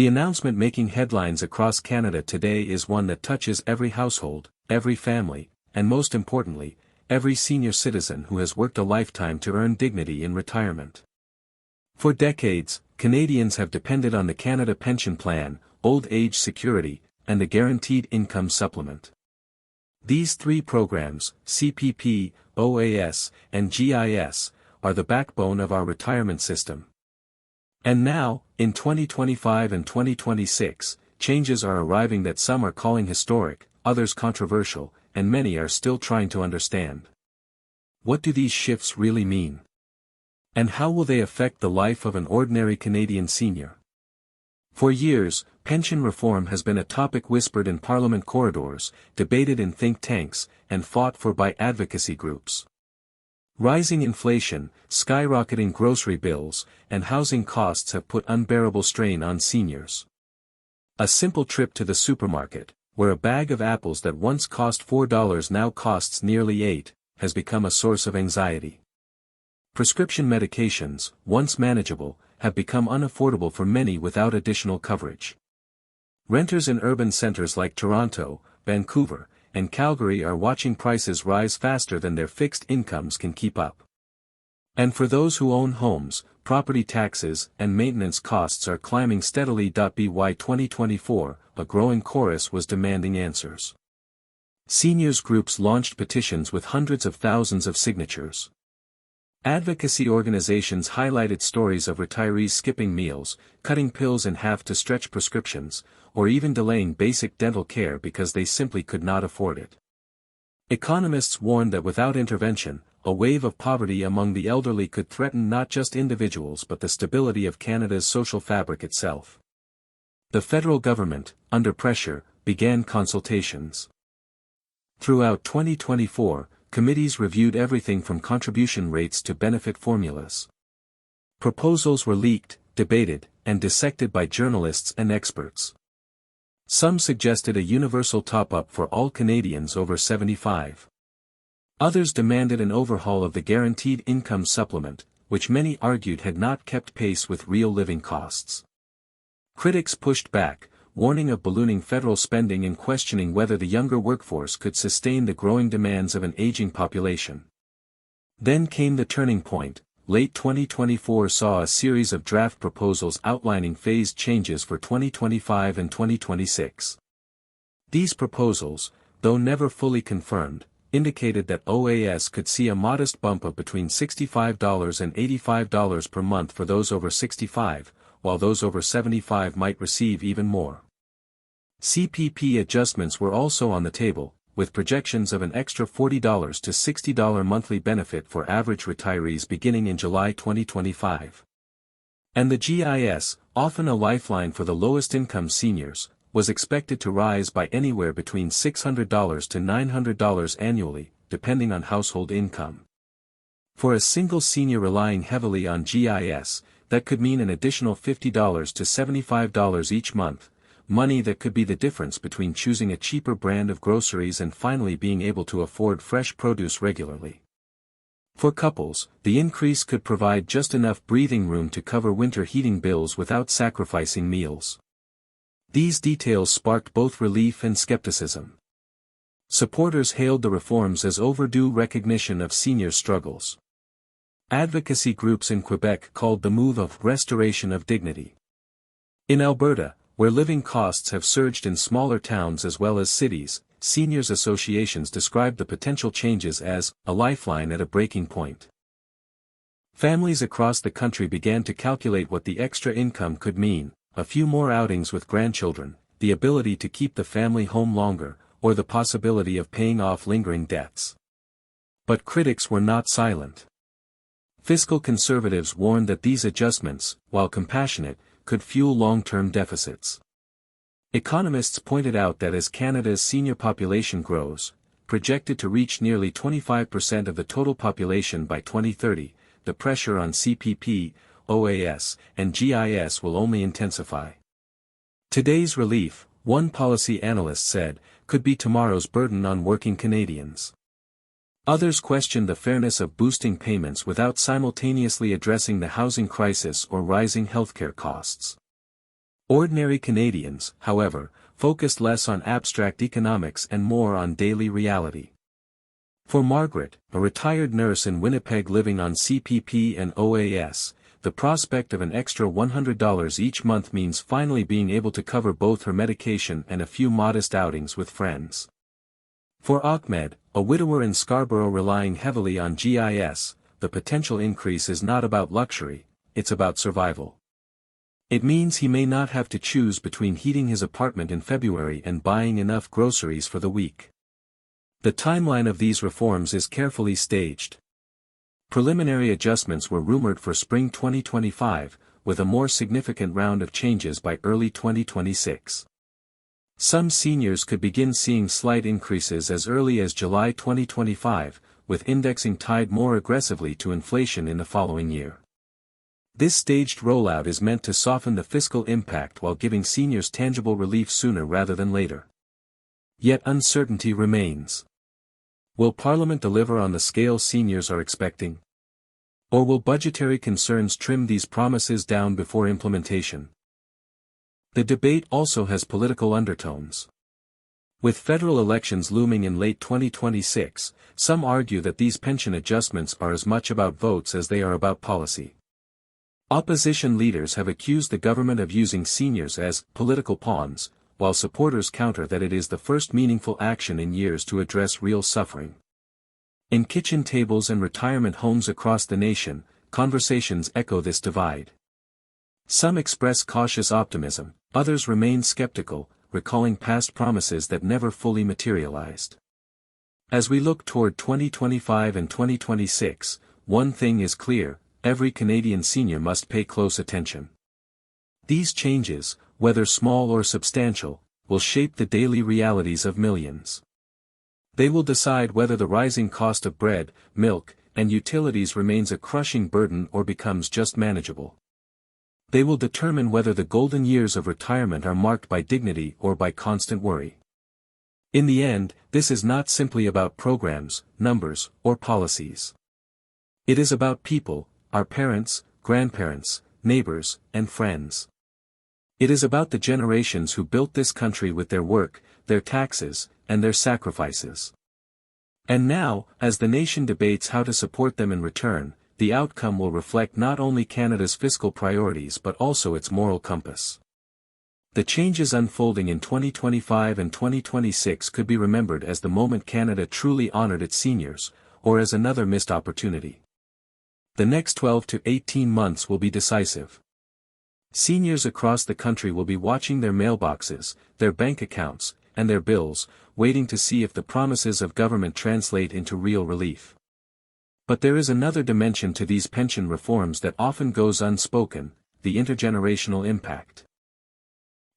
The announcement making headlines across Canada today is one that touches every household, every family, and most importantly, every senior citizen who has worked a lifetime to earn dignity in retirement. For decades, Canadians have depended on the Canada Pension Plan, Old Age Security, and the Guaranteed Income Supplement. These three programs, CPP, OAS, and GIS, are the backbone of our retirement system. And now, in 2025 and 2026, changes are arriving that some are calling historic, others controversial, and many are still trying to understand. What do these shifts really mean? And how will they affect the life of an ordinary Canadian senior? For years, pension reform has been a topic whispered in Parliament corridors, debated in think tanks, and fought for by advocacy groups. Rising inflation, skyrocketing grocery bills, and housing costs have put unbearable strain on seniors. A simple trip to the supermarket, where a bag of apples that once cost $4 now costs nearly $8, has become a source of anxiety. Prescription medications, once manageable, have become unaffordable for many without additional coverage. Renters in urban centers like Toronto, Vancouver, and Calgary are watching prices rise faster than their fixed incomes can keep up. And for those who own homes, property taxes and maintenance costs are climbing steadily. By 2024, a growing chorus was demanding answers. Seniors groups launched petitions with hundreds of thousands of signatures. Advocacy organizations highlighted stories of retirees skipping meals, cutting pills in half to stretch prescriptions, or even delaying basic dental care because they simply could not afford it. Economists warned that without intervention, a wave of poverty among the elderly could threaten not just individuals but the stability of Canada's social fabric itself. The federal government, under pressure, began consultations. Throughout 2024, committees reviewed everything from contribution rates to benefit formulas. Proposals were leaked, debated, and dissected by journalists and experts. Some suggested a universal top-up for all Canadians over 75. Others demanded an overhaul of the Guaranteed Income Supplement, which many argued had not kept pace with real living costs. Critics pushed back, warning of ballooning federal spending and questioning whether the younger workforce could sustain the growing demands of an aging population. Then came the turning point. Late 2024 saw a series of draft proposals outlining phased changes for 2025 and 2026. These proposals, though never fully confirmed, indicated that OAS could see a modest bump of between $65 and $85 per month for those over 65, while those over 75 might receive even more. CPP adjustments were also on the table, with projections of an extra $40 to $60 monthly benefit for average retirees beginning in July 2025. And the GIS, often a lifeline for the lowest income seniors, was expected to rise by anywhere between $600 to $900 annually, depending on household income. For a single senior relying heavily on GIS, that could mean an additional $50 to $75 each month, money that could be the difference between choosing a cheaper brand of groceries and finally being able to afford fresh produce regularly. For couples, the increase could provide just enough breathing room to cover winter heating bills without sacrificing meals. These details sparked both relief and skepticism. Supporters hailed the reforms as overdue recognition of senior struggles. Advocacy groups in Quebec called the move a restoration of dignity. In Alberta, where living costs have surged in smaller towns as well as cities, seniors associations described the potential changes as a lifeline at a breaking point. Families across the country began to calculate what the extra income could mean: a few more outings with grandchildren, the ability to keep the family home longer, or the possibility of paying off lingering debts. But critics were not silent. Fiscal conservatives warned that these adjustments, while compassionate, could fuel long-term deficits. Economists pointed out that as Canada's senior population grows, projected to reach nearly 25% of the total population by 2030, the pressure on CPP, OAS, and GIS will only intensify. Today's relief, one policy analyst said, could be tomorrow's burden on working Canadians. Others questioned the fairness of boosting payments without simultaneously addressing the housing crisis or rising healthcare costs. Ordinary Canadians, however, focused less on abstract economics and more on daily reality. For Margaret, a retired nurse in Winnipeg living on CPP and OAS, the prospect of an extra $100 each month means finally being able to cover both her medication and a few modest outings with friends. For Ahmed, a widower in Scarborough relying heavily on GIS, the potential increase is not about luxury, it's about survival. It means he may not have to choose between heating his apartment in February and buying enough groceries for the week. The timeline of these reforms is carefully staged. Preliminary adjustments were rumored for spring 2025, with a more significant round of changes by early 2026. Some seniors could begin seeing slight increases as early as July 2025, with indexing tied more aggressively to inflation in the following year. This staged rollout is meant to soften the fiscal impact while giving seniors tangible relief sooner rather than later. Yet uncertainty remains. Will Parliament deliver on the scale seniors are expecting? Or will budgetary concerns trim these promises down before implementation? The debate also has political undertones. With federal elections looming in late 2026, some argue that these pension adjustments are as much about votes as they are about policy. Opposition leaders have accused the government of using seniors as political pawns, while supporters counter that it is the first meaningful action in years to address real suffering. In kitchen tables and retirement homes across the nation, conversations echo this divide. Some express cautious optimism, others remain skeptical, recalling past promises that never fully materialized. As we look toward 2025 and 2026, one thing is clear: every Canadian senior must pay close attention. These changes, whether small or substantial, will shape the daily realities of millions. They will decide whether the rising cost of bread, milk, and utilities remains a crushing burden or becomes just manageable. They will determine whether the golden years of retirement are marked by dignity or by constant worry. In the end, this is not simply about programs, numbers, or policies. It is about people, our parents, grandparents, neighbors, and friends. It is about the generations who built this country with their work, their taxes, and their sacrifices. And now, as the nation debates how to support them in return, the outcome will reflect not only Canada's fiscal priorities but also its moral compass. The changes unfolding in 2025 and 2026 could be remembered as the moment Canada truly honored its seniors, or as another missed opportunity. The next 12 to 18 months will be decisive. Seniors across the country will be watching their mailboxes, their bank accounts, and their bills, waiting to see if the promises of government translate into real relief. But there is another dimension to these pension reforms that often goes unspoken: the intergenerational impact.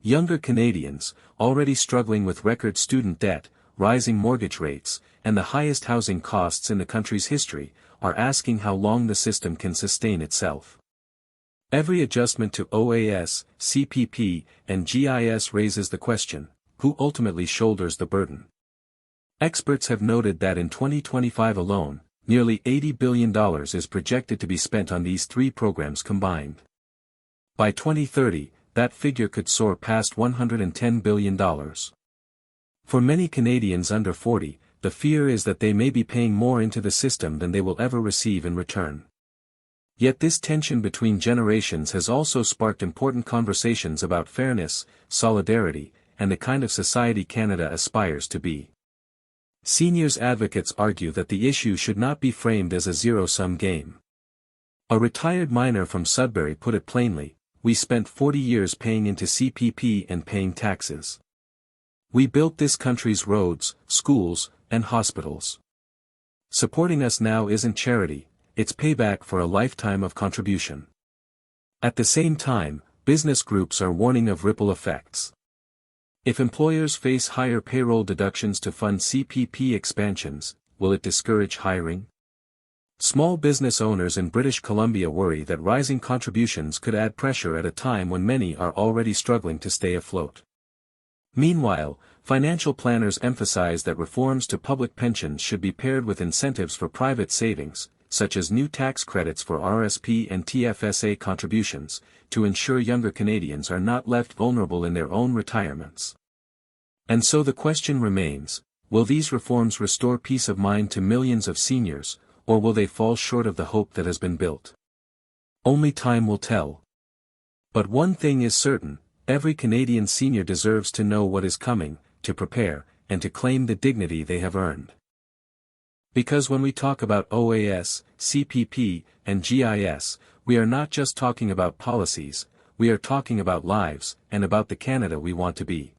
Younger Canadians, already struggling with record student debt, rising mortgage rates, and the highest housing costs in the country's history, are asking how long the system can sustain itself. Every adjustment to OAS, CPP, and GIS raises the question: who ultimately shoulders the burden? Experts have noted that in 2025 alone, nearly $80 billion is projected to be spent on these three programs combined. By 2030, that figure could soar past $110 billion. For many Canadians under 40, the fear is that they may be paying more into the system than they will ever receive in return. Yet this tension between generations has also sparked important conversations about fairness, solidarity, and the kind of society Canada aspires to be. Seniors advocates argue that the issue should not be framed as a zero-sum game. A retired miner from Sudbury put it plainly: we spent 40 years paying into CPP and paying taxes. We built this country's roads, schools, and hospitals. Supporting us now isn't charity, it's payback for a lifetime of contribution. At the same time, business groups are warning of ripple effects. If employers face higher payroll deductions to fund CPP expansions, will it discourage hiring? Small business owners in British Columbia worry that rising contributions could add pressure at a time when many are already struggling to stay afloat. Meanwhile, financial planners emphasize that reforms to public pensions should be paired with incentives for private savings, such as new tax credits for RSP and TFSA contributions, to ensure younger Canadians are not left vulnerable in their own retirements. And so the question remains, will these reforms restore peace of mind to millions of seniors, or will they fall short of the hope that has been built? Only time will tell. But one thing is certain, every Canadian senior deserves to know what is coming, to prepare, and to claim the dignity they have earned. Because when we talk about OAS, CPP, and GIS, we are not just talking about policies, we are talking about lives, and about the Canada we want to be.